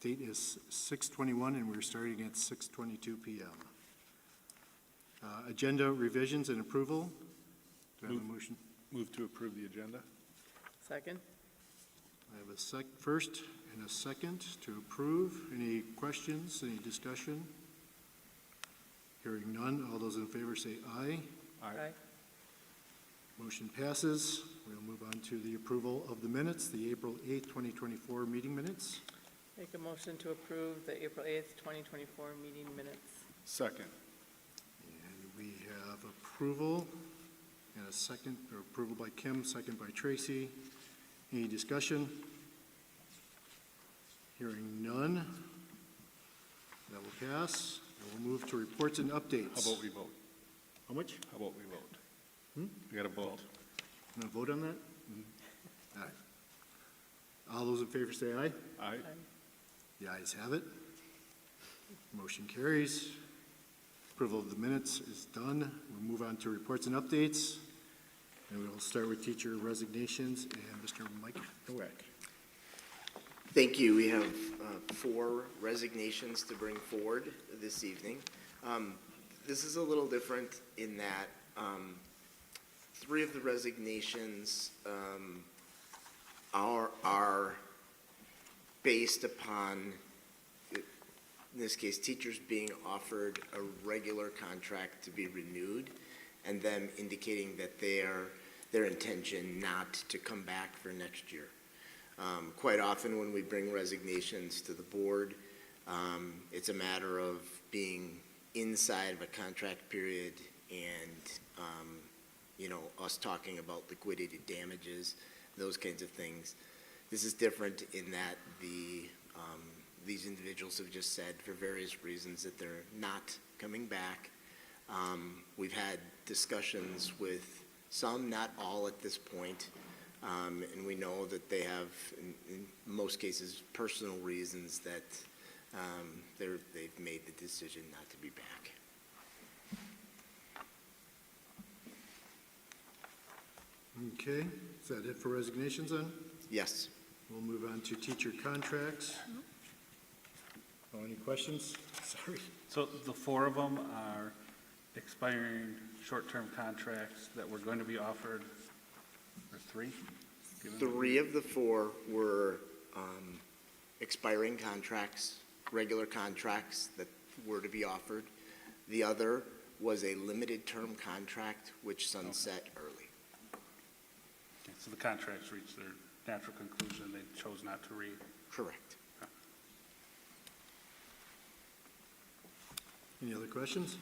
date is 6/21, and we're starting at 6:22 p.m. Agenda revisions and approval. Do I have a motion? Move to approve the agenda. Second? I have a first and a second to approve. Any questions, any discussion? Hearing none, all those in favor say aye. Aye. Motion passes. We'll move on to the approval of the minutes, the April 8th, 2024 meeting minutes. Make a motion to approve the April 8th, 2024 meeting minutes. Second. And we have approval and a second, or approval by Kim, second by Tracy. Any discussion? Hearing none. That will pass. And we'll move to reports and updates. How about we vote? How much? How about we vote? We got to vote. Want to vote on that? All right. All those in favor say aye. Aye. The ayes have it. Motion carries. Approval of the minutes is done. We'll move on to reports and updates. And we'll start with teacher resignations and Mr. Mike Nowak. Thank you. We have 4 resignations to bring forward this evening. This is a little different in that 3 of the resignations are based upon, in this case, teachers being offered a regular contract to be renewed and them indicating that their intention not to come back for next year. Quite often when we bring resignations to the board, it's a matter of being inside of a contract period and, us talking about liquidated damages, those kinds of things. This is different in that these individuals have just said for various reasons that they're not coming back. We've had discussions with some, not all at this point, and we know that they have, in most cases, personal reasons that they've made the decision not to be back. Okay, is that it for resignations then? Yes. We'll move on to teacher contracts. Oh, any questions? Sorry. So the 4 of them are expiring short-term contracts that were going to be offered, or 3? 3 of the 4 were expiring contracts, regular contracts that were to be offered. The other was a limited term contract which sunset early. Okay, so the contracts reached their natural conclusion. They chose not to read. Correct. Any other questions?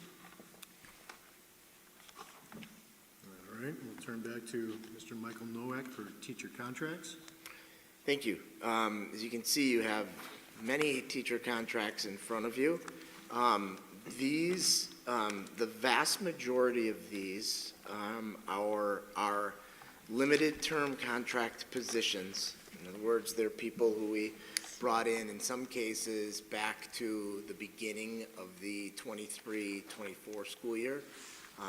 All right, we'll turn back to Mr. Michael Nowak for teacher contracts. Thank you. As you can see, you have many teacher contracts in front of you. The vast majority of these are limited term contract positions. In other words, they're people who we brought in some cases back to the beginning of the 23-24 school year,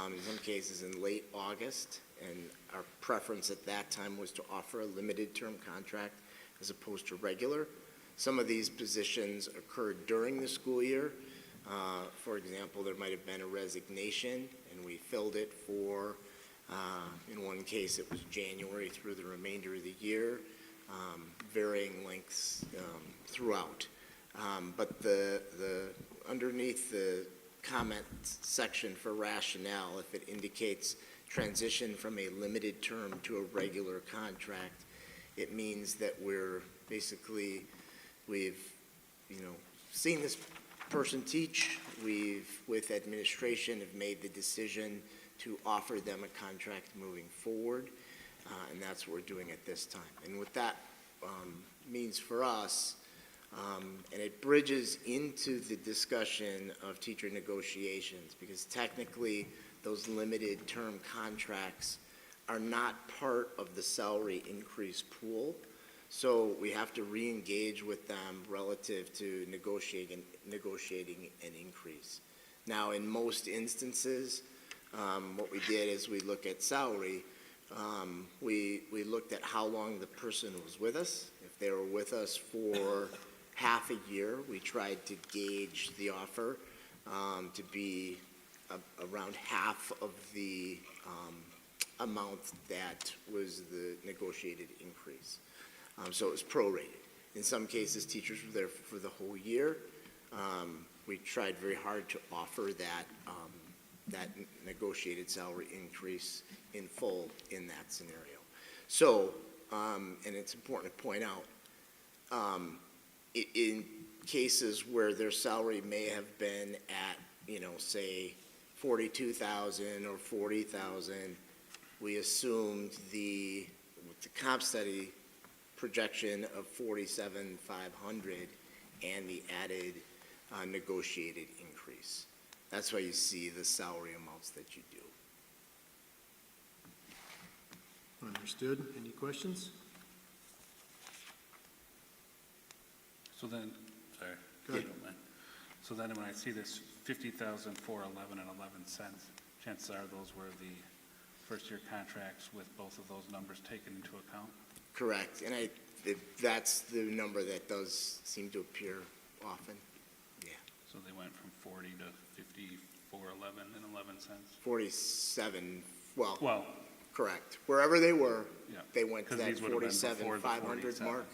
in some cases in late August, and our preference at that time was to offer a limited term contract as opposed to regular. Some of these positions occurred during the school year. For example, there might have been a resignation and we filled it for, in one case it was January through the remainder of the year, varying lengths throughout. But the underneath the comment section for rationale, if it indicates transition from a limited term to a regular contract, it means that we've seen this person teach. We've, with administration, have made the decision to offer them a contract moving forward, and that's what we're doing at this time. And what that means for us, and it bridges into the discussion of teacher negotiations, because technically those limited term contracts are not part of the salary increase pool. So we have to re-engage with them relative to negotiating an increase. Now, in most instances, what we did is we look at salary. We looked at how long the person was with us. If they were with us for half a year. We tried to gauge the offer to be around half of the amount that was the negotiated increase. So it was prorated. In some cases, teachers were there for the whole year. We tried very hard to offer that negotiated salary increase in full in that scenario. So, and it's important to point out, in cases where their salary may have been at, say, 42,000 or 40,000, we assumed with the comp study projection of 47,500 and the added negotiated increase. That's why you see the salary amounts that you do. Understood. Any questions? So then, sorry. Go ahead. if you don't mind. So then when I see this 50,411 and 11 cents, chances are those were the first-year contracts with both of those numbers taken into account? Correct, and that's the number that does seem to appear often. Yeah, So they went from 40 to 54.11 and 11 cents? 47, well, Well, correct. Wherever they were, yeah. they went to 'Cause that these would have been before the 47,500 47. mark,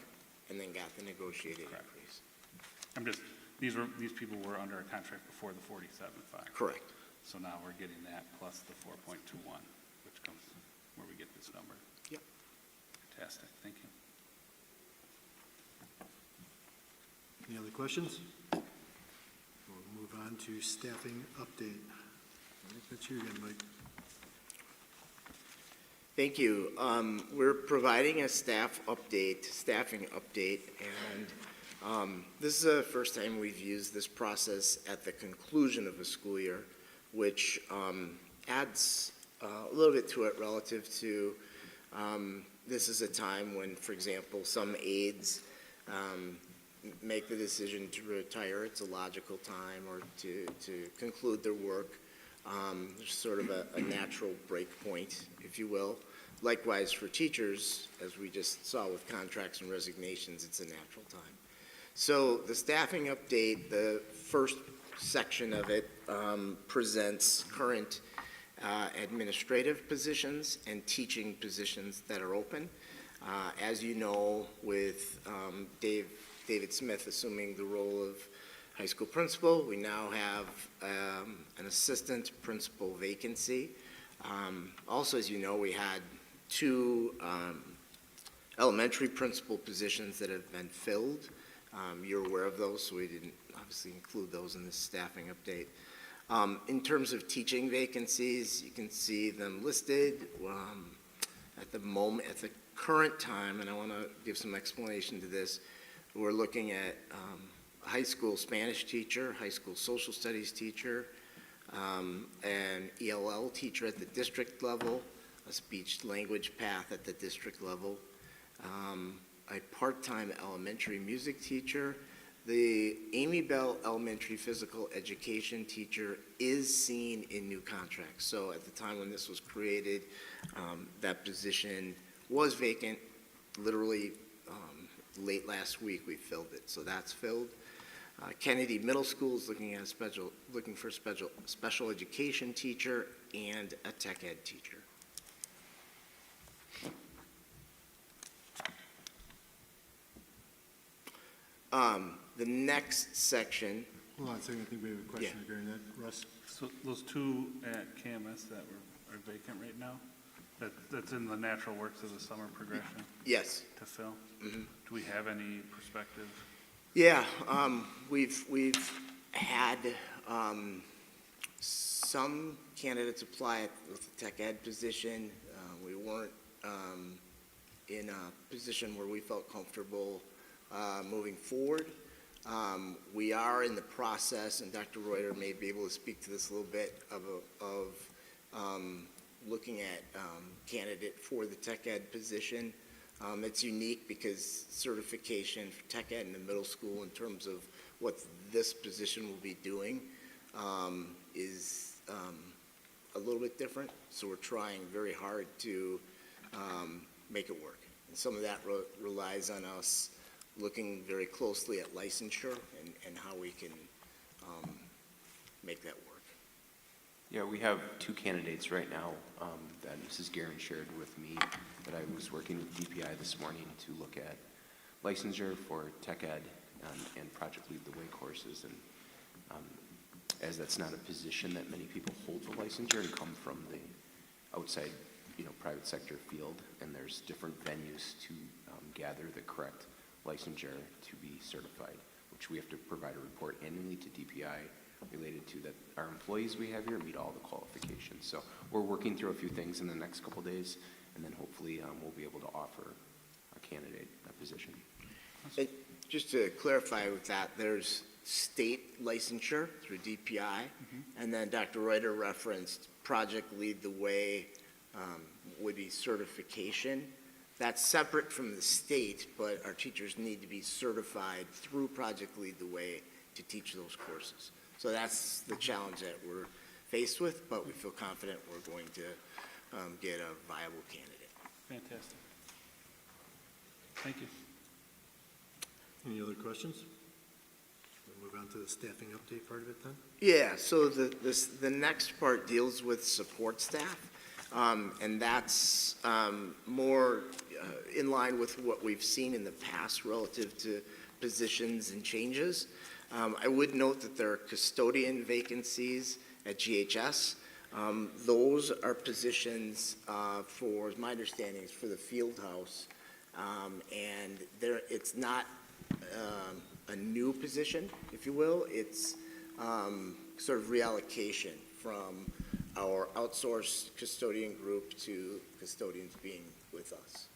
and then got the negotiated Correct. increase. I'm just, these people were under a contract before the 47.5. Correct. So now we're getting that plus the 4.21, which comes where we get this number. Yep. Fantastic, thank you. Any other questions? We'll move on to staffing update. I think that's you again, Mike. Thank you. We're providing a staffing update, and this is the first time we've used this process at the conclusion of a school year, which adds a little bit to it relative to this is a time when, for example, some aides make the decision to retire. It's a logical time, or to conclude their work. There's sort of a natural break point, if you will. Likewise for teachers, as we just saw with contracts and resignations, it's a natural time. So the staffing update, the first section of it presents current administrative positions and teaching positions that are open. As you know, with David Smith assuming the role of high school principal, we now have an assistant principal vacancy. Also, as you know, we had two elementary principal positions that have been filled. You're aware of those, so we didn't obviously include those in this staffing update. In terms of teaching vacancies, you can see them listed at the moment, at the current time, and I want to give some explanation to this. We're looking at a high school Spanish teacher, high school social studies teacher, an ELL teacher at the district level, a speech language path at the district level, a part-time elementary music teacher. The Amy Bell Elementary Physical Education teacher is seen in new contracts. So at the time when this was created, that position was vacant. Literally late last week we filled it, so that's filled. Kennedy Middle School is looking for a special education teacher and a tech ed teacher. The next section, Hold on a second, I think we have a question Yeah. regarding that. Russ? So those two at Camus that are vacant right now, that's in the natural works of the summer progression yes. to fill? Mhm. Do we have any perspective? Yeah, we've had some candidates apply with the tech ed position. We weren't in a position where we felt comfortable moving forward. We are in the process, and Dr. Reuter may be able to speak to this a little bit, of looking at candidate for the tech ed position. It's unique because certification for tech ed in the middle school in terms of what this position will be doing is a little bit different. So we're trying very hard to make it work. And some of that relies on us looking very closely at licensure and how we can make that work. Yeah, we have two candidates right now that Mrs. Guerin shared with me, that I was working with DPI this morning to look at licensure for tech ed and Project Lead the Way courses. And as that's not a position that many people hold the licensure and come from the outside, private sector field, and there's different venues to gather the correct licensure to be certified, which we have to provide a report annually to DPI related to that our employees we have here meet all the qualifications. So we're working through a few things in the next couple days, and then hopefully we'll be able to offer a candidate a position. And just to clarify with that, there's state licensure through DPI, and then Dr. Reuter referenced Project Lead the Way would be certification. That's separate from the state, but our teachers need to be certified through Project Lead the Way to teach those courses. So that's the challenge that we're faced with, but we feel confident we're going to get a viable candidate. Fantastic. Thank you. Any other questions? We'll move on to the staffing update part of it then. Yeah, so the next part deals with support staff, and that's more in line with what we've seen in the past relative to positions and changes. I would note that there are custodian vacancies at GHS. Those are positions for, as my understanding is, for the field house, and it's not a new position, if you will. It's sort of reallocation from our outsourced custodian group to custodians being with us.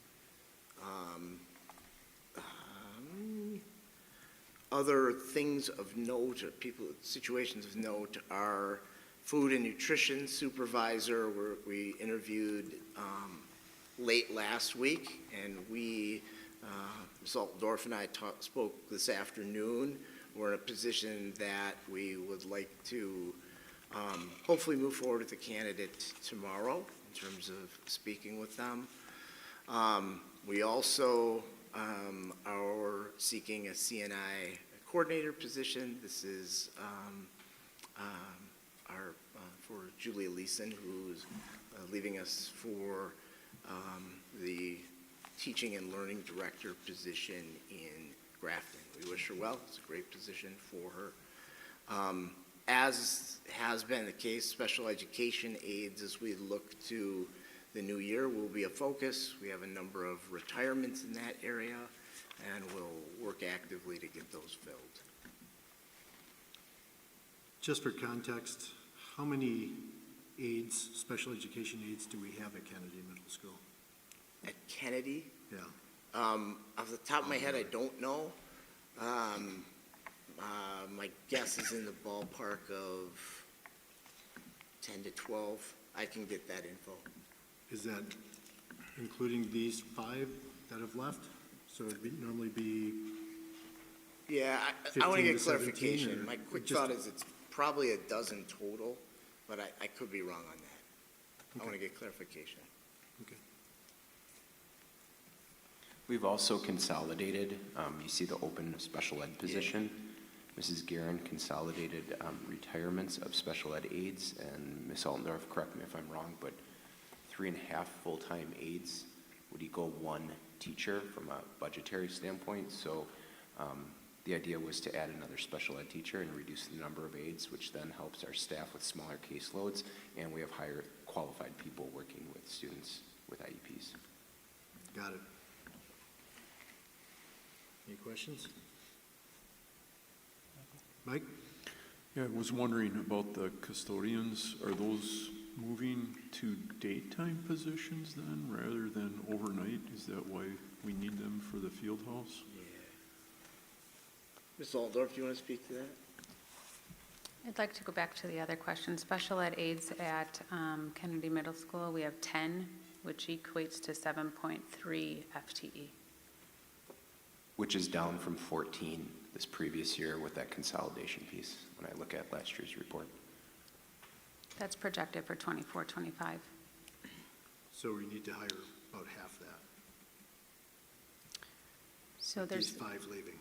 Other things of note, or situations of note, are food and nutrition supervisor, where we interviewed late last week, and Ms. Altdorf and I spoke this afternoon. We're in a position that we would like to hopefully move forward with the candidate tomorrow in terms of speaking with them. We also are seeking a CNI coordinator position. This is for Julia Leeson, who's leaving us for the teaching and learning director position in Grafton. We wish her well. It's a great position for her. As has been the case, special education aides, as we look to the new year, will be a focus. We have a number of retirements in that area, and we'll work actively to get those filled. Just for context, how many aides, special education aides, do we have at Kennedy Middle School? At Kennedy, Yeah. off the top of my head, I don't know. My guess is in the ballpark of 10 to 12. I can get that info. Is that including these 5 that have left? So it'd normally be, Yeah, I 15 want to to get 17, clarification. or My quick just- thought is it's probably a dozen total, but I could be wrong on that. I want to get clarification. okay. We've also consolidated, you see the open special ed position. Mrs. Guerin consolidated retirements of special ed aides, and Ms. Altendorf, correct me if I'm wrong, but 3.5 full-time aides would equal 1 teacher from a budgetary standpoint. So the idea was to add another special ed teacher and reduce the number of aides, which then helps our staff with smaller caseloads, and we have higher qualified people working with students with IEPs. Got it. Any questions? Mike? Yeah, I was wondering about the custodians. Are those moving to daytime positions then, rather than overnight? Is that why we need them for the field house? Yeah. Ms. Altdorf, do you want to speak to that? I'd like to go back to the other question. Special ed aides at Kennedy Middle School, we have 10, which equates to 7.3 FTE. Which is down from 14 this previous year with that consolidation piece, when I look at last year's report. That's projected for 24-25. So we need to hire about half that. So These there's, 5 leaving.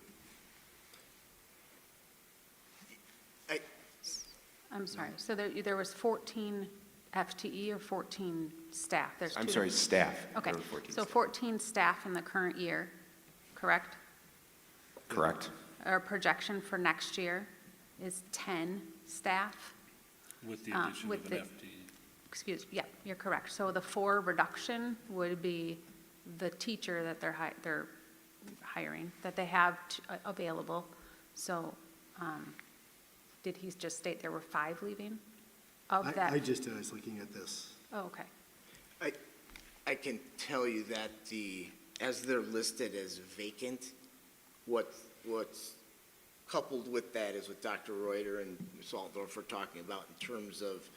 I'm sorry, so there was 14 FTE or 14 staff? There's I'm two sorry, different- staff. Okay, There were 14 so staff. 14 staff in the current year, correct? Correct. Our projection for next year is 10 staff. With the Uh, addition with of an the- FTE. Excuse, yeah, you're correct. So the 4 reduction would be the teacher that they're hiring, that they have available. So, did he just state there were 5 leaving of I that? was looking at this. Oh, okay. I can tell you that as they're listed as vacant, what's coupled with that is what Dr. Reuter and Ms. Altdorf are talking about in terms of,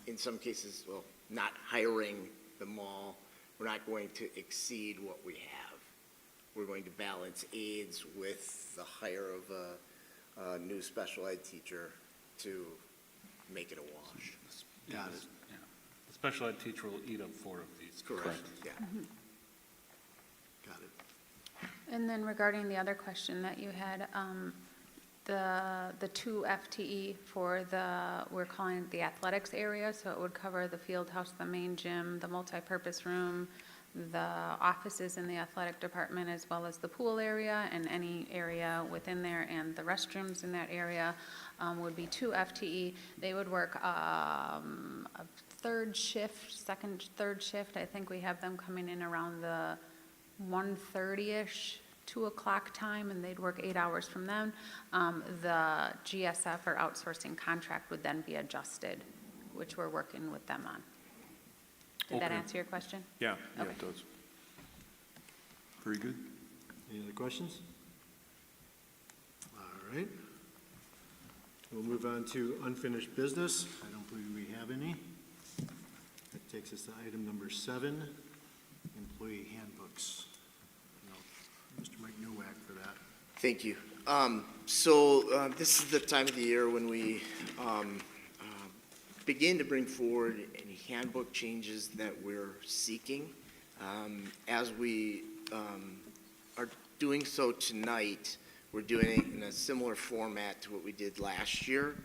in some cases, well, not hiring them all. We're not going to exceed what we have. We're going to balance aides with the hire of a new special ed teacher to make it a wash. Got it. Yeah. The special ed teacher will eat up 4 of these. Correct. Yeah. Got it. And then regarding the other question that you had, the 2 FTE for we're calling it the athletics area, so it would cover the field house, the main gym, the multipurpose room, the offices in the athletic department, as well as the pool area and any area within there, and the restrooms in that area would be 2 FTE. They would work a third shift, third shift. I think we have them coming in around the 1:30-ish, 2 o'clock time, and they'd work 8 hours from then. The GSF or outsourcing contract would then be adjusted, which we're working with them on. Did that Okay. answer your question? Yeah, Okay. it does. Very good. Any other questions? All right. We'll move on to unfinished business. I don't believe we have any. That takes us to item number 7, employee handbooks. No, Mr. Mike Nowak for that. Thank you. So this is the time of the year when we begin to bring forward any handbook changes that we're seeking. As we are doing so tonight, we're doing it in a similar format to what we did last year,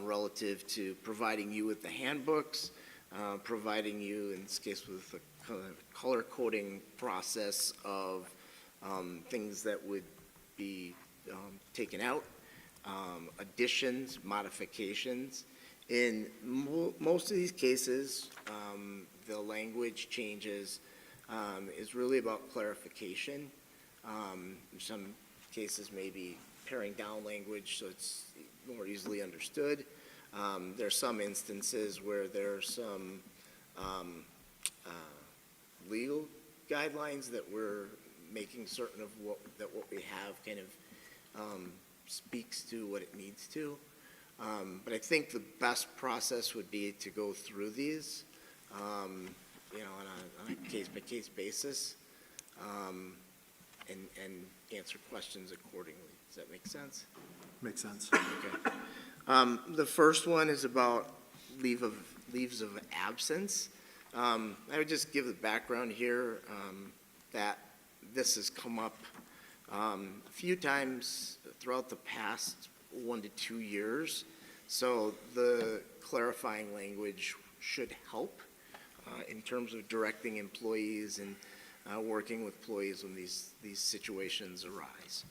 relative to providing you with the handbooks, providing you, in this case, with a color coding process of things that would be taken out, additions, modifications. In most of these cases, the language changes is really about clarification. In some cases, maybe paring down language so it's more easily understood. There are some instances where there are some legal guidelines that we're making certain of what we have kind of speaks to what it needs to. But I think the best process would be to go through these, on a case-by-case basis, and answer questions accordingly. Does that make sense? Makes sense. Okay. The first one is about leaves of absence. I would just give the background here, that this has come up a few times throughout the past 1 to 2 years. So the clarifying language should help in terms of directing employees and working with employees when these situations arise.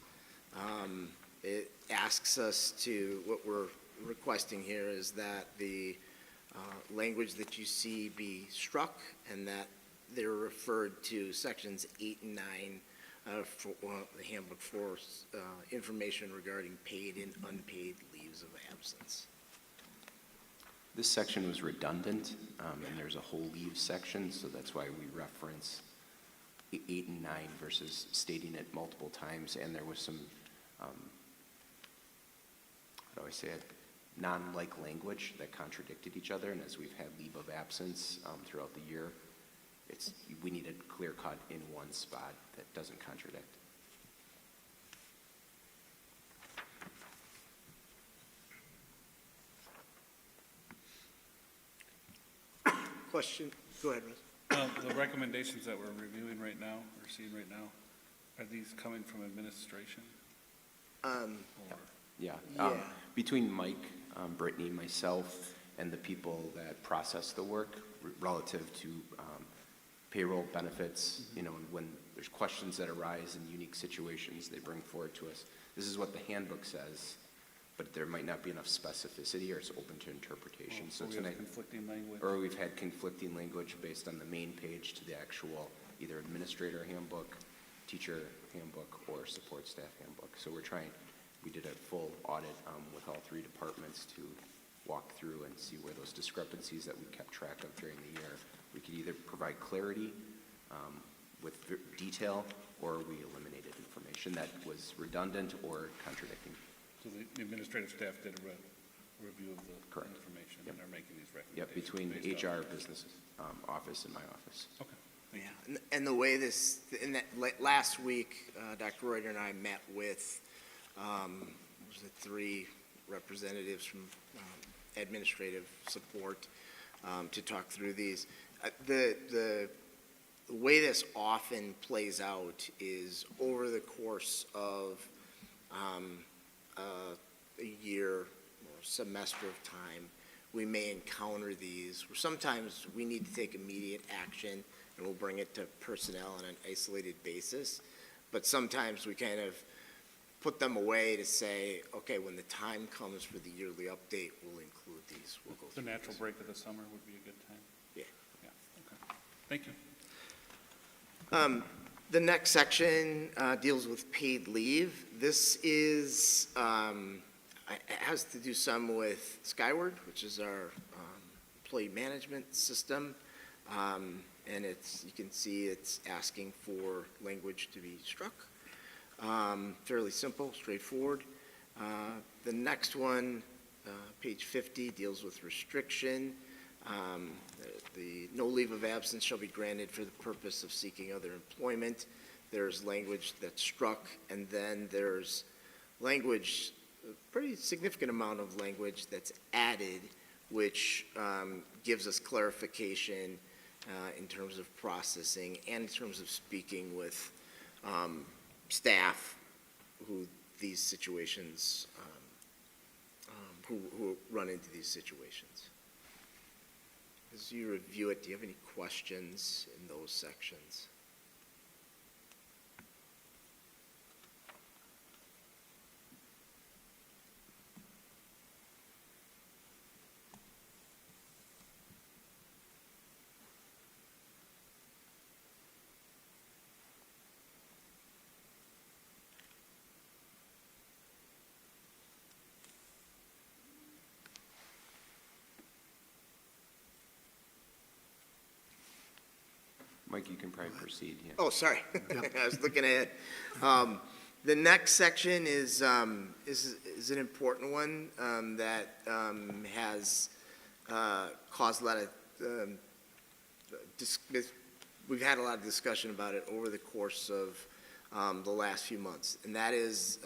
It asks us to, what we're requesting here is that the language that you see be struck and that they're referred to sections 8 and 9 for the handbook for information regarding paid and unpaid leaves of absence. This section was redundant, and there's a whole leave section, so that's why we reference 8 and 9 versus stating it multiple times, and there was some, how do I say it, non-like language that contradicted each other, and as we've had leave of absence throughout the year, we need it clear cut in one spot that doesn't contradict. Question? Go ahead, Russ. The recommendations that we're reviewing right now, or seeing right now, Are these coming from administration? Um, Or, Yeah. Yeah. Between Mike, Brittany, myself, and the people that process the work relative to payroll benefits, you know, when there's questions that arise in unique situations, they bring forward to us. This is what the handbook says, but there might not be enough specificity or it's open to interpretation. So we have tonight, conflicting language? or we've had conflicting language based on the main page to the actual either administrator handbook, teacher handbook, or support staff handbook. So we did a full audit with all three departments to walk through and see where those discrepancies that we kept track of during the year, we could either provide clarity with detail, or we eliminated information that was redundant or contradicting. So the administrative staff did a review of the Correct. information Yep. and are making these Yep, recommendations? between based HR, on- business office, and my office. Okay. Yeah, and the way this, in that, last week, Dr. Reuter and I met with, was it 3 representatives from administrative support to talk through these. The way this often plays out is over the course of a year or semester of time, we may encounter these, where sometimes we need to take immediate action, and we'll bring it to personnel on an isolated basis. But sometimes we kind of put them away to say, okay, when the time comes for the yearly update, we'll include these. We'll go The through natural these. break of the summer would be a good time? Yeah. Yeah, okay. Thank you. The next section deals with paid leave. This is, it has to do some with Skyward, which is our employee management system. And you can see it's asking for language to be struck. Fairly simple, straightforward. The next one, page 50, deals with restriction. The no leave of absence shall be granted for the purpose of seeking other employment. There's language that's struck, and then there's language, a pretty significant amount of language that's added, which gives us clarification in terms of processing and in terms of speaking with staff who these situations, who run into these situations. As you review it, do you have any questions in those sections? Mike, you can probably proceed, yeah. Oh, sorry. I was looking ahead. The next section is an important one that has caused a lot of, we've had a lot of discussion about it over the course of the last few months, and that is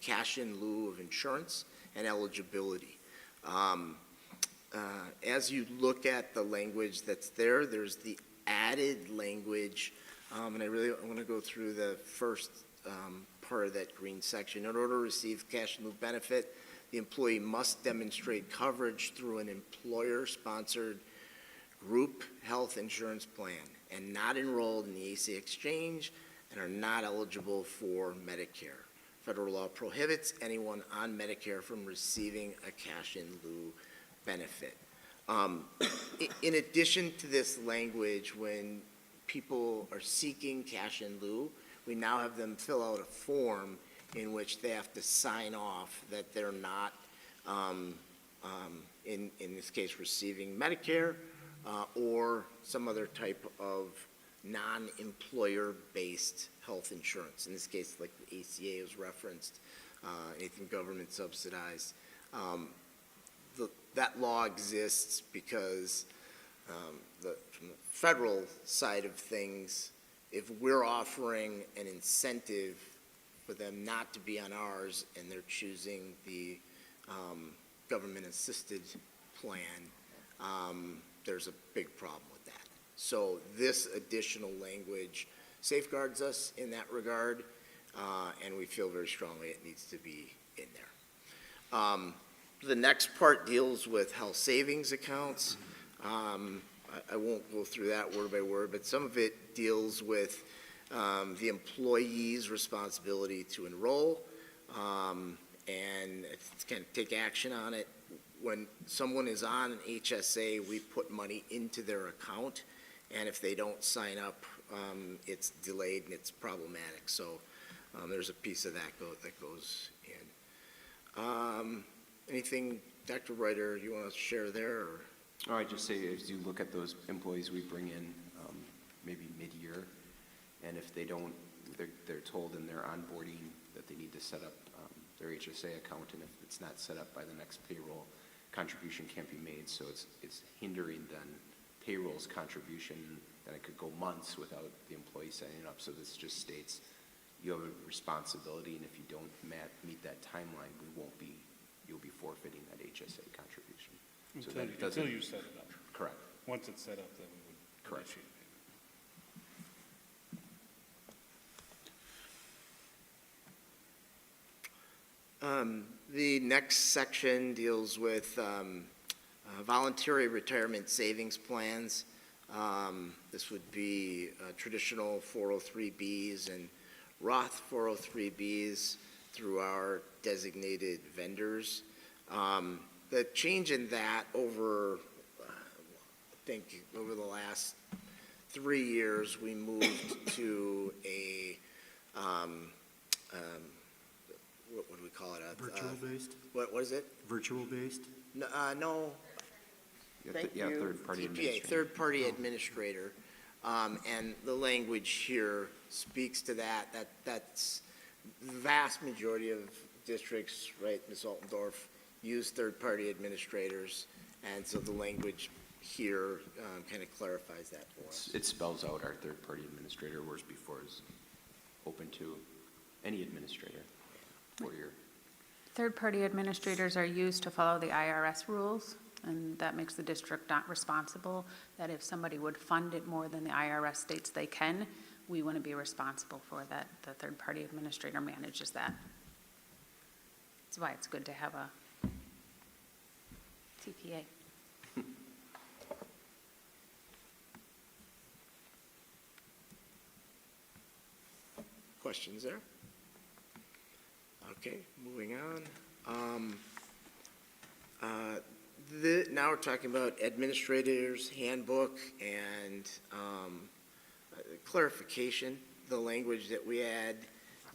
cash in lieu of insurance and eligibility. As you look at the language that's there, there's the added language, and I want to go through the first part of that green section. In order to receive cash in lieu benefit, the employee must demonstrate coverage through an employer-sponsored group health insurance plan and not enrolled in the ACA exchange and are not eligible for Medicare. Federal law prohibits anyone on Medicare from receiving a cash in lieu benefit. In addition to this language, when people are seeking cash in lieu, we now have them fill out a form in which they have to sign off that they're not, in this case, receiving Medicare or some other type of non-employer-based health insurance. In this case, like the ACA was referenced, anything government subsidized. That law exists because from the federal side of things, if we're offering an incentive for them not to be on ours and they're choosing the government-assisted plan, there's a big problem with that. So this additional language safeguards us in that regard, and we feel very strongly it needs to be in there. The next part deals with health savings accounts. I won't go through that word by word, but some of it deals with the employee's responsibility to enroll, and it's kind of take action on it. When someone is on an HSA, we put money into their account, and if they don't sign up, it's delayed and it's problematic. So there's a piece of that goes in. Anything, Dr. Reuter, you want to share there? Or? Oh, I just say, as you look at those employees we bring in, maybe mid-year, and if they don't, they're told in their onboarding that they need to set up their HSA account, and if it's not set up by the next payroll, contribution can't be made, so it's hindering then payroll's contribution, then it could go months without the employee setting up. So this just states you have a responsibility, and if you don't meet that timeline, you'll be forfeiting that HSA contribution. So that it doesn't- Until you set it up. Correct. Once it's set up, then we would Correct. initiate payment. The next section deals with voluntary retirement savings plans. This would be traditional 403Bs and Roth 403Bs through our designated vendors. The change in that over the last 3 years, we moved to a, what would we call it? Virtual-based? What is it? Virtual-based? No, Thank Yeah, you. third-party TPA, administrator. third-party administrator. And the language here speaks to that. That's the vast majority of districts, right, Ms. Altendorf, use third-party administrators. And so the language here kind of clarifies that for us. It spells out our third-party administrator, whereas before is open to any administrator for your. Third-party administrators are used to follow the IRS rules, and that makes the district not responsible, that if somebody would fund it more than the IRS states they can, we wouldn't be responsible for that. The third-party administrator manages that. That's why it's good to have a TPA. Questions there? Okay, moving on. Now we're talking about administrator's handbook and clarification. The language that we add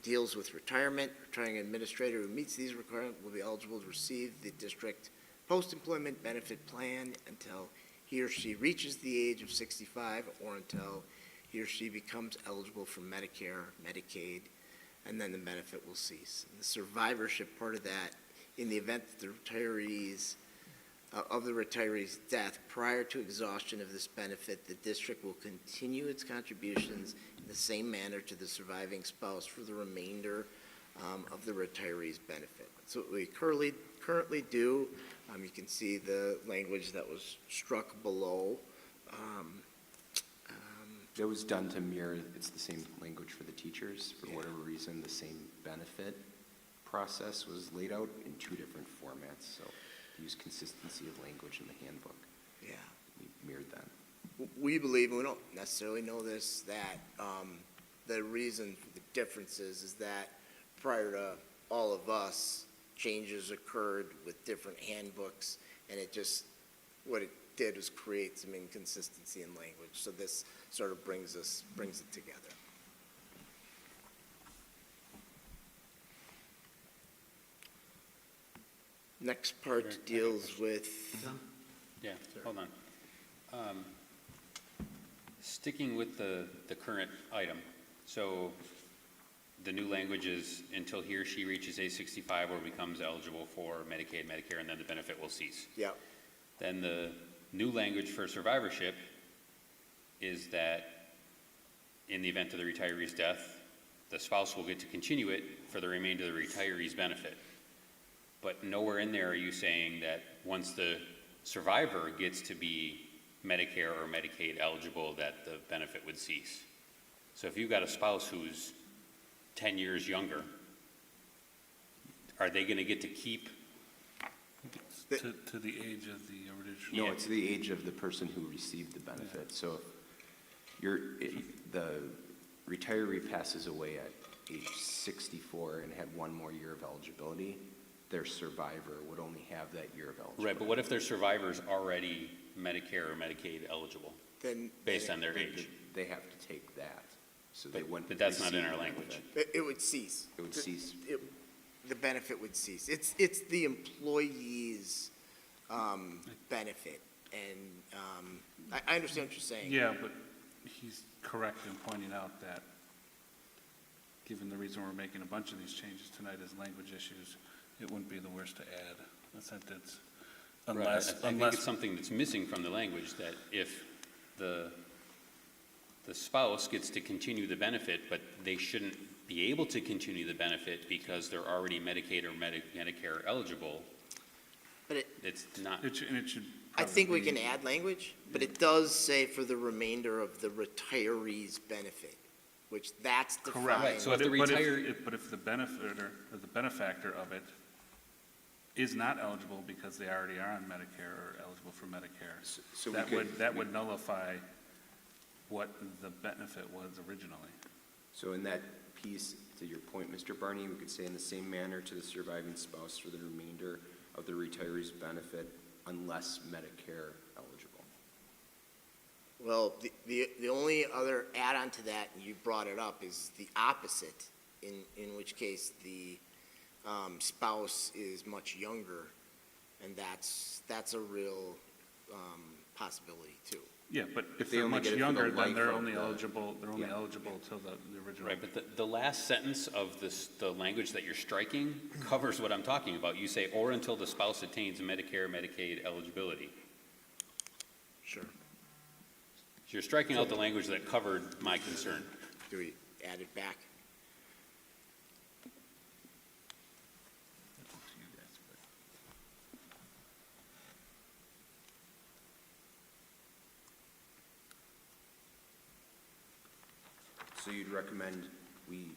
deals with retirement. Retiring administrator who meets these requirements will be eligible to receive the district post-employment benefit plan until he or she reaches the age of 65 or until he or she becomes eligible for Medicare, Medicaid, and then the benefit will cease. And the survivorship part of that, in the event that the retiree's death prior to exhaustion of this benefit, the district will continue its contributions in the same manner to the surviving spouse for the remainder of the retiree's benefit. So what we currently do, you can see the language that was struck below. That was done to mirror, it's the same language for the teachers. For whatever reason, the same benefit process was laid out in 2 different formats. So to use consistency of language in the handbook, Yeah. we mirrored that. We believe, and we don't necessarily know this, that the reason for the differences is that prior to all of us, changes occurred with different handbooks, and what it did was create some inconsistency in language. So this sort of brings it together. Next part deals with, Yeah, hold on. Sticking with the current item, so the new language is until he or she reaches age 65 or becomes eligible for Medicaid, Medicare, and then the benefit will cease. yeah, Then the new language for survivorship is that in the event of the retiree's death, the spouse will get to continue it for the remainder of the retiree's benefit. But nowhere in there are you saying that once the survivor gets to be Medicare or Medicaid eligible, that the benefit would cease. So if you've got a spouse who's 10 years younger, are they going to get to keep? To the age of the original. No, Yeah. it's the age of the person who received the benefit. So the retiree passes away at age 64 and had one more year of eligibility, their survivor would only have that year of eligibility. Right, but what if their survivor's already Medicare or Medicaid eligible, Then. based on their age? They have to take that, so they wouldn't. But that's not in receive our the language. benefit. It would cease. It would cease. The benefit would cease. It's the employee's, benefit. And, I understand what you're saying. Yeah, but he's correct in pointing out that, given the reason we're making a bunch of these changes tonight as language issues, it wouldn't be the worst to add a sentence, Right, I think it's unless, something that's missing from the language, that if the spouse gets to continue the benefit, but they shouldn't be able to continue the benefit because they're already Medicaid or Medicare eligible, But it's not. it should I think we probably can add language, but it does say for the remainder of the retiree's benefit, which that's defined. Correct. Right, so if But the if- but if- retire- if- But if the benefactor, or the benefactor of it is not eligible because they already are on Medicare or eligible for Medicare, So we that would nullify what the benefit was originally. So in that piece, to your point, Mr. Barney, we could say in the same manner to the surviving spouse for the remainder of the retiree's benefit unless Medicare eligible. Well, the only other add-on to that, and you brought it up, is the opposite, in which case the spouse is much younger, and that's a real possibility too. Yeah, but if they they're only much get it for the younger, then life they're of only the- eligible, Yeah. till the original. Right, but the last sentence of the language that you're striking covers what I'm talking about. You say, or until the spouse attains Medicare, Medicaid eligibility. Sure. So you're striking out the language that covered my concern. Do we add it back? That's up to you guys, but- So you'd recommend we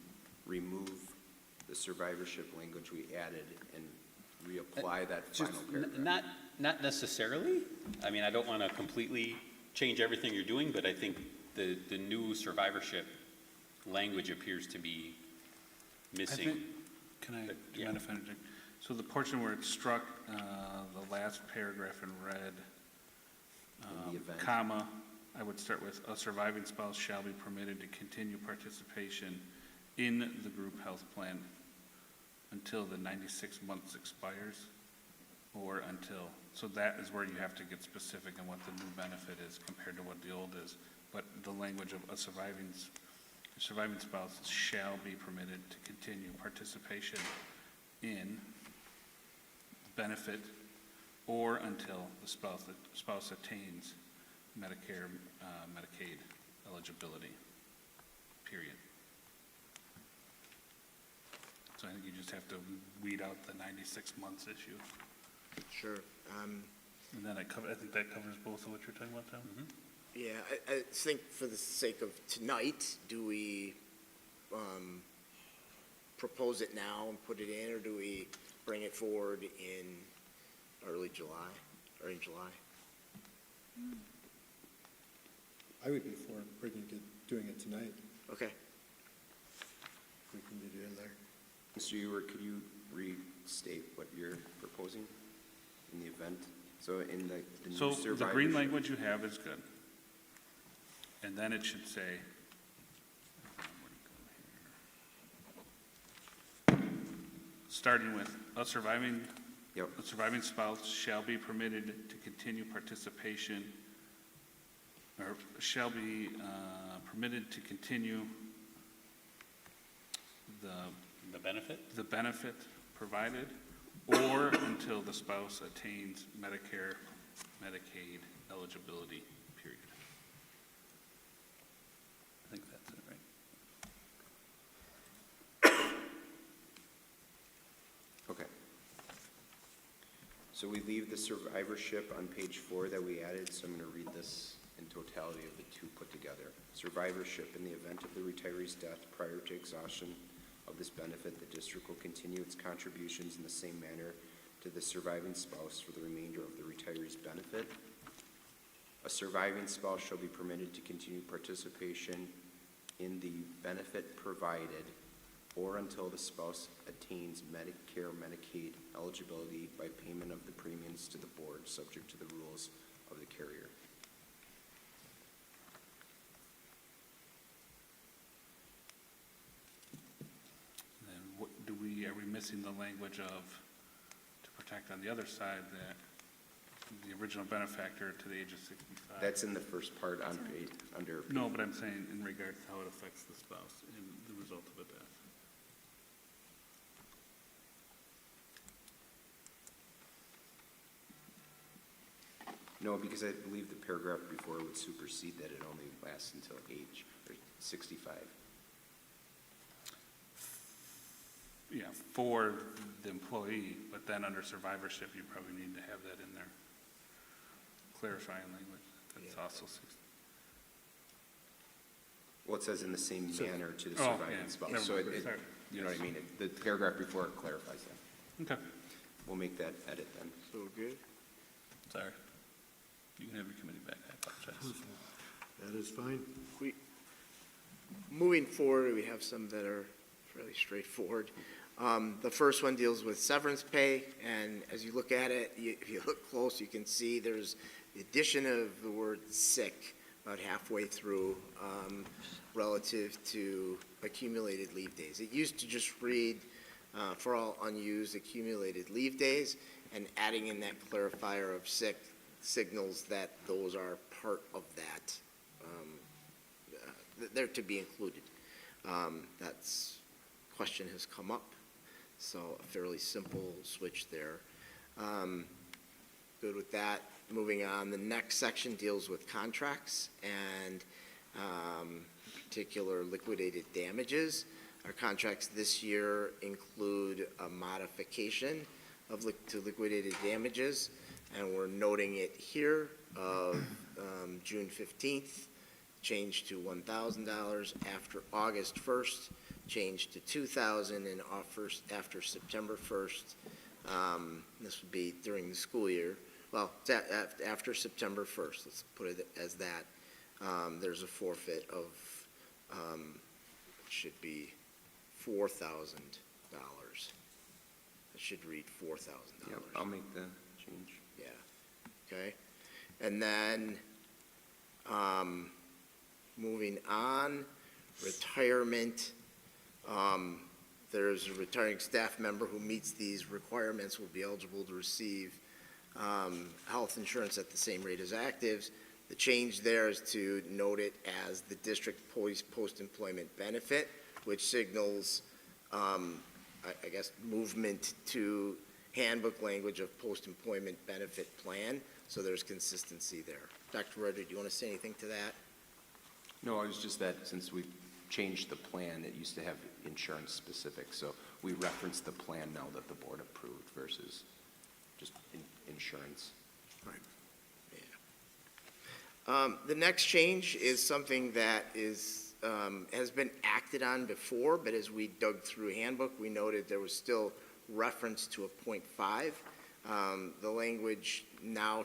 remove the survivorship language we added and reapply that Just final paragraph? Not necessarily. I mean, I don't want to completely change everything you're doing, but I think the new survivorship language appears to be I missing. think, can I, do you Yeah. mind if I interject? So the portion where it struck, the last paragraph in red, In the event. comma, I would start with, a surviving spouse shall be permitted to continue participation in the group health plan until the 96 months expires, or until, so that is where you have to get specific on what the new benefit is compared to what the old is. But the language of a surviving spouse shall be permitted to continue participation in benefit or until the spouse attains Medicare, Medicaid eligibility, period. So I think you just have to weed out the 96 months issue. Sure. And then I think that covers both of what you're talking about, Tom? Yeah, I think for the sake of tonight, do we propose it now and put it in, or do we bring it forward in early July, or in July? I would be for doing it tonight, Okay. if we can get it in there. Mr. Ewert, could you restate what you're proposing in the event? So in the new So survivorship. the green language you have is good. And then it should say, starting with, a surviving Yep. a surviving spouse shall be permitted to continue participation, or shall be permitted to continue The benefit? the benefit provided, or until the spouse attains Medicare, Medicaid eligibility, period. I think that's it, right? Okay. So we leave the survivorship on page 4 that we added, so I'm going to read this and totality of the two put together. Survivorship, in the event of the retiree's death prior to exhaustion of this benefit, the district will continue its contributions in the same manner to the surviving spouse for the remainder of the retiree's benefit. A surviving spouse shall be permitted to continue participation in the benefit provided or until the spouse attains Medicare, Medicaid eligibility by payment of the premiums to the board, subject to the rules of the carrier. And then what, are we missing the language of, to protect on the other side, that the original benefactor to the age of 65? That's in the first part on page, under. No, but I'm saying in regards to how it affects the spouse in the result of a death. No, because I believe the paragraph before would supersede that it only lasts until age 65. Yeah, for the employee, but then under survivorship, you probably need to have that in there. Clarifying language, that's Yeah. also Well, it says in the same manner to the Oh, surviving yeah. spouse. Never So mind. it, Sorry. you know what I mean? The paragraph before it clarifies that. Okay, We'll make that edit then. So good. sorry. You can have your committee back, I apologize. That is fine. Moving forward, we have some that are fairly straightforward. The first one deals with severance pay, and as you look at it, if you look close, you can see there's the addition of the word sick about halfway through, relative to accumulated leave days. It used to just read, for all unused accumulated leave days, and adding in that clarifier of sick signals that those are part of that, they're to be included. That's, question has come up, so a fairly simple switch there. Good with that. Moving on, the next section deals with contracts and particular liquidated damages. Our contracts this year include a modification of to liquidated damages, and we're noting it here of June 15th, changed to $1,000. After August 1st, changed to $2,000, and after September 1st, this would be during the school year. Well, after September 1st, let's put it as that. There's a forfeit of, it should be $4,000. It should read $4,000. Yep, I'll make the change. Yeah, okay. And then, moving on, retirement. There's a retiring staff member who meets these requirements will be eligible to receive health insurance at the same rate as actives. The change there is to note it as the district post-employment benefit, which signals, I guess, movement to handbook language of post-employment benefit plan, so there's consistency there. Dr. Rudder, do you want to say anything to that? No, it was just that since we changed the plan, it used to have insurance specific, so we reference the plan now that the board approved versus just insurance. Right. The next change is something that is, has been acted on before, but as we dug through handbook, we noted there was still reference to a .5. The language now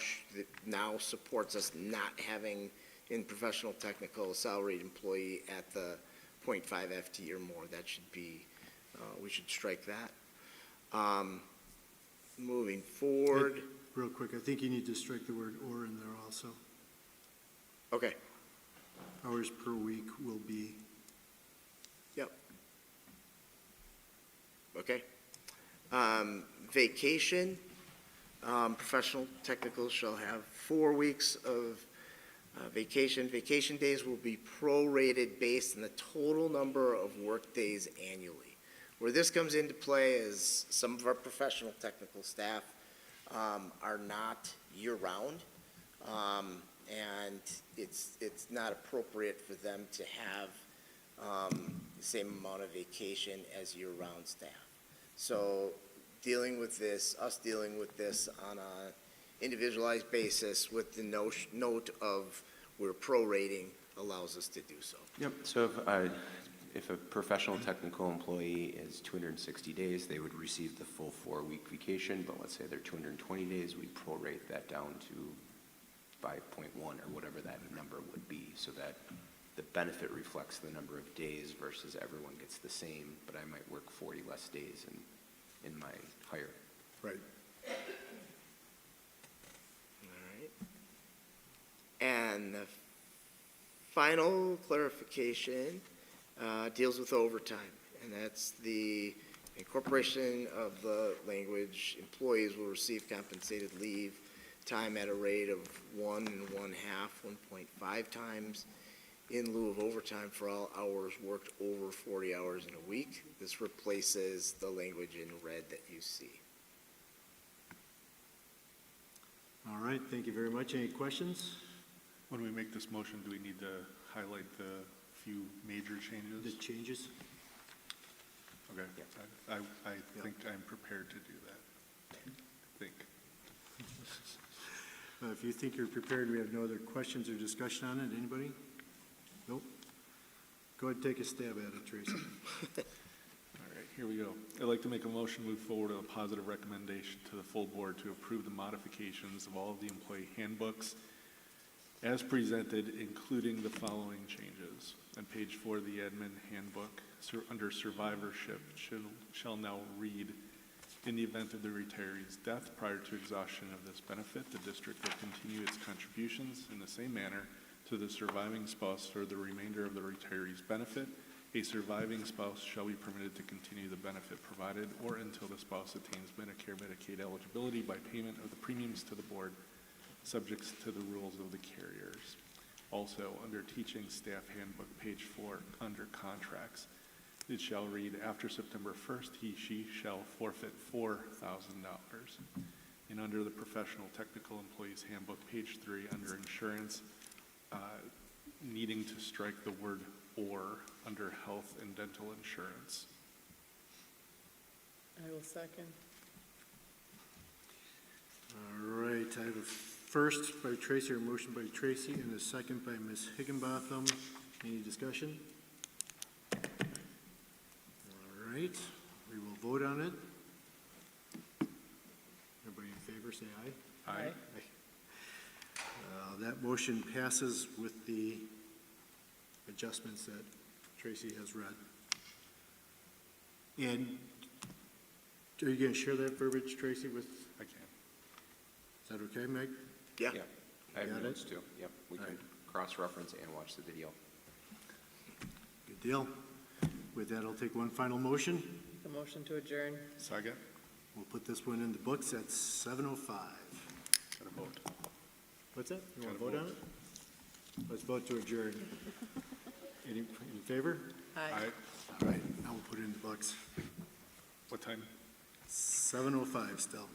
supports us not having in professional technical a salaried employee at the .5 FT or more. That should be, we should strike that. Moving forward. Real quick, I think you need to strike the word "or" in there also. Okay, Hours per week will be, yep. Okay. Vacation, professional technical shall have 4 weeks of vacation. Vacation days will be prorated based on the total number of work days annually. Where this comes into play is some of our professional technical staff are not year-round, and it's not appropriate for them to have the same amount of vacation as year-round staff. So dealing with this, us dealing with this on a individualized basis with the note of where prorating allows us to do so. Yep, so if a professional technical employee is 260 days, they would receive the full 4-week vacation, but let's say they're 220 days, we'd prorate that down to 5.1 or whatever that number would be, so that the benefit reflects the number of days versus everyone gets the same, but I might work 40 less days in my hire. Right. All right. And the final clarification deals with overtime, and that's the incorporation of the language, employees will receive compensated leave time at a rate of 1.5 times in lieu of overtime for all hours worked over 40 hours in a week. This replaces the language in red that you see. All right, thank you very much. Any questions? When we make this motion, do we need to highlight the few major The changes? changes? Okay, I think I'm prepared to do that. I think. If you think you're prepared, we have no other questions or discussion on it. Anybody? Nope. Go ahead and take a stab at it, Tracy. All right, here we go. I'd like to make a motion, move forward with a positive recommendation to the full board to approve the modifications of all of the employee handbooks as presented, including the following changes. On page 4 of the admin handbook, under survivorship, shall now read, in the event of the retiree's death prior to exhaustion of this benefit, the district will continue its contributions in the same manner to the surviving spouse for the remainder of the retiree's benefit. A surviving spouse shall be permitted to continue the benefit provided or until the spouse attains Medicare, Medicaid eligibility by payment of the premiums to the board, subject to the rules of the carriers. Also, under teaching staff handbook, page 4, under contracts, it shall read, after September 1st, she shall forfeit $4,000. And under the professional technical employees handbook, page 3, under insurance, needing to strike the word or under health and dental insurance. I will second. All right, I have a first by Tracy, or motion by Tracy, and a second by Ms. Higginbotham. Any discussion? All right, we will vote on it. Everybody in favor, say aye. Aye. That motion passes with the adjustments that Tracy has read. And are you going to share that verbiage, Tracy, with, I can. is that okay, Meg? Yeah. Yeah, I have Got it? notes too. Yep, we All can right. cross-reference and watch the video. Good deal. With that, I'll take one final motion. The motion to adjourn. Second? We'll put this one in the books at 7:05. Got a vote. What's that? You want to Gotta vote on vote. it? Let's vote to adjourn. Any in favor? Aye. All right, now we'll put it in the books. What time? 7:05 still.